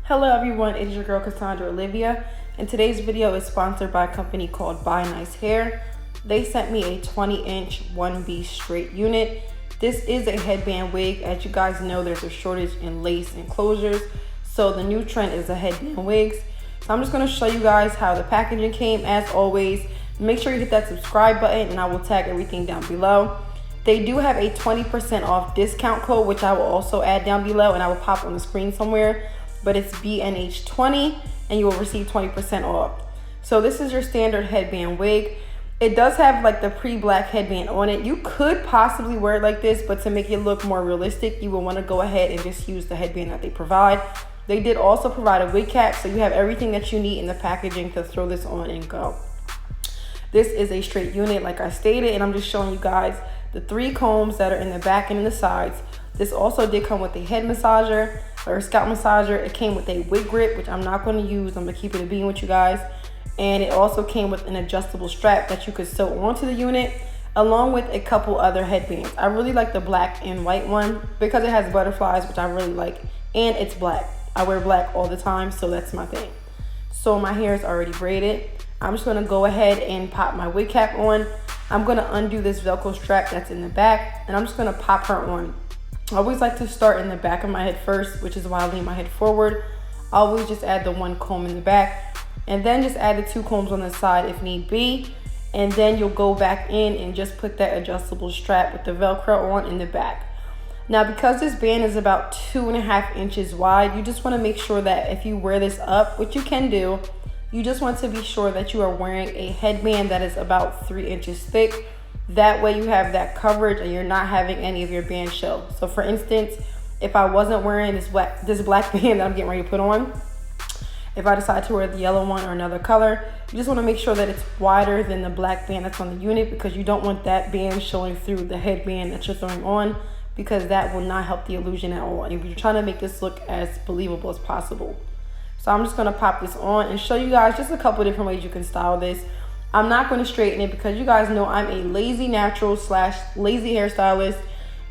Hello everyone, it's your girl Cassandra Olivia, and today's video is sponsored by a company called Buynice Hair. They sent me a 20-inch 1B straight unit. This is a headband wig. As you guys know, there's a shortage in lace and closures, so the new trend is the headband wigs. So I'm just going to show you guys how the packaging came. As always, make sure you hit that subscribe button and I will tag everything down below. They do have a 20% off discount code, which I will also add down below and I will pop on the screen somewhere. But it's BNH20 and you will receive 20% off. So this is your standard headband wig. It does have like the pre-black headband on it. You could possibly wear it like this, but to make it look more realistic, you will want to go ahead and just use the headband that they provide. They did also provide a wig cap, so you have everything that you need in the packaging to throw this on and go. This is a straight unit like I stated, and I'm just showing you guys the 3 combs that are in the back and in the sides. This also did come with a head massager or a scalp massager. It came with a wig grip, which I'm not going to use. I'm going to keep it a bean with you guys. And it also came with an adjustable strap that you could sew onto the unit, along with a couple other headbands. I really like the black and white one because it has butterflies, which I really like, and it's black. I wear black all the time, so that's my thing. So my hair is already braided. I'm just going to go ahead and pop my wig cap on. I'm going to undo this Velcro strap that's in the back, and I'm just going to pop her on. I always like to start in the back of my head first, which is why I lean my head forward. I always just add the 1 comb in the back and then just add the 2 combs on the side if need be. And then you'll go back in and just put that adjustable strap with the Velcro on in the back. Now, because this band is about 2.5 inches wide, you just want to make sure that if you wear this up, which you can do, you just want to be sure that you are wearing a headband that is about 3 inches thick. That way you have that coverage and you're not having any of your band show. So for instance, if I wasn't wearing this black band that I'm getting ready to put on, if I decide to wear the yellow one or another color, you just want to make sure that it's wider than the black band that's on the unit, because you don't want that band showing through the headband that you're throwing on, because that will not help the illusion at all. And you're trying to make this look as believable as possible. So I'm just going to pop this on and show you guys just a couple different ways you can style this. I'm not going to straighten it because you guys know I'm a lazy natural / lazy hairstylist,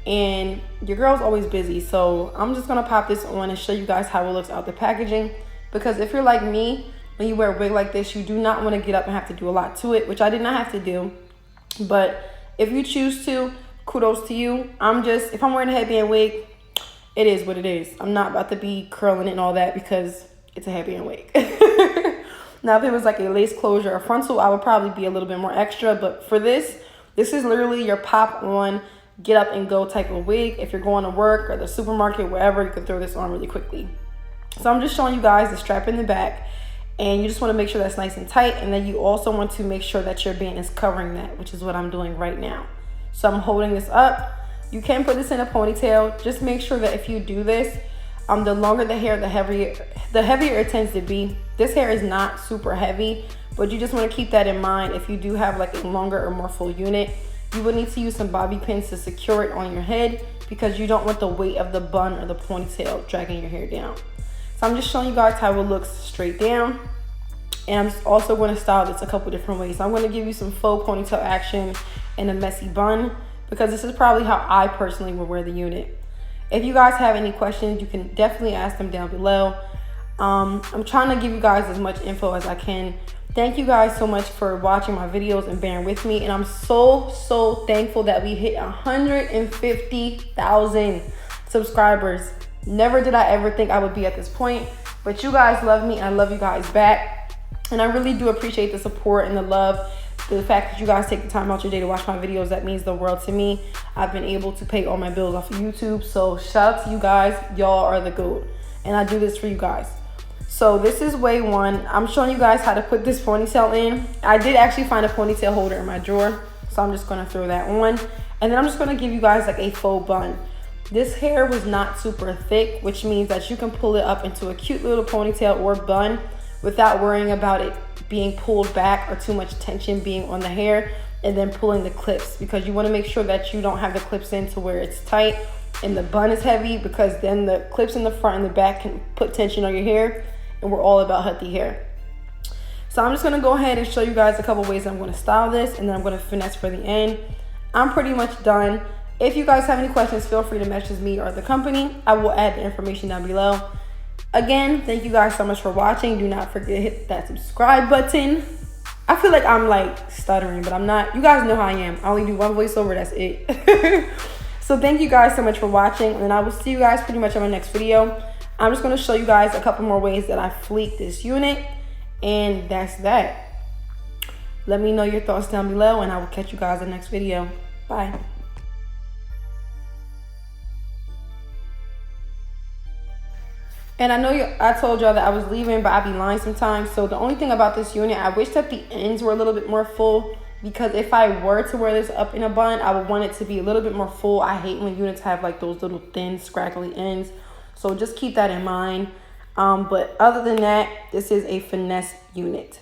and your girl's always busy. So I'm just going to pop this on and show you guys how it looks out the packaging. Because if you're like me, when you wear a wig like this, you do not want to get up and have to do a lot to it, which I did not have to do. But if you choose to, kudos to you. If I'm wearing a headband wig, it is what it is. I'm not about to be curling it and all that because it's a headband wig. Now, if it was like a lace closure or frontal, I would probably be a little bit more extra. But for this is literally your pop on, get up and go type of wig. If you're going to work or the supermarket, wherever, you can throw this on really quickly. So I'm just showing you guys the strap in the back. And you just want to make sure that's nice and tight. And then you also want to make sure that your band is covering that, which is what I'm doing right now. So I'm holding this up. You can put this in a ponytail. Just make sure that if you do this, the longer the hair, the heavier it tends to be. This hair is not super heavy, but you just want to keep that in mind. If you do have like a longer or more full unit, you will need to use some bobby pins to secure it on your head, because you don't want the weight of the bun or the ponytail dragging your hair down. So I'm just showing you guys how it looks straight down. And I'm also going to style this a couple different ways. So I'm going to give you some faux ponytail action and a messy bun, because this is probably how I personally would wear the unit. If you guys have any questions, you can definitely ask them down below. I'm trying to give you guys as much info as I can. Thank you guys so much for watching my videos and bearing with me. And I'm so thankful that we hit 150,000 subscribers. Never did I ever think I would be at this point, but you guys love me and I love you guys back. And I really do appreciate the support and the love. The fact that you guys take the time out your day to watch my videos, that means the world to me. I've been able to pay all my bills off of YouTube. So shout out to you guys. Y'all are the GOAT. And I do this for you guys. So this is way 1. I'm showing you guys how to put this ponytail in. I did actually find a ponytail holder in my drawer, so I'm just going to throw that on. And then I'm just going to give you guys like a faux bun. This hair was not super thick, which means that you can pull it up into a cute little ponytail or bun without worrying about it being pulled back or too much tension being on the hair and then pulling the clips, because you want to make sure that you don't have the clips in to where it's tight and the bun is heavy, because then the clips in the front and the back can put tension on your hair, and we're all about healthy hair. So I'm just going to go ahead and show you guys a couple ways I'm going to style this, and then I'm going to finesse for the end. I'm pretty much done. If you guys have any questions, feel free to message me or the company. I will add the information down below. Again, thank you guys so much for watching. Do not forget to hit that subscribe button. I feel like I'm like stuttering, but I'm not. You guys know how I am. I only do one voiceover, that's it. So thank you guys so much for watching, and I will see you guys pretty much on my next video. I'm just going to show you guys a couple more ways that I fleek this unit, and that's that. Let me know your thoughts down below, and I will catch you guys in the next video. Bye. And I know I told y'all that I was leaving, but I be lying sometimes. So the only thing about this unit, I wish that the ends were a little bit more full, because if I were to wear this up in a bun, I would want it to be a little bit more full. I hate when units have like those little thin, scraggly ends. So just keep that in mind. But other than that, this is a finesse unit.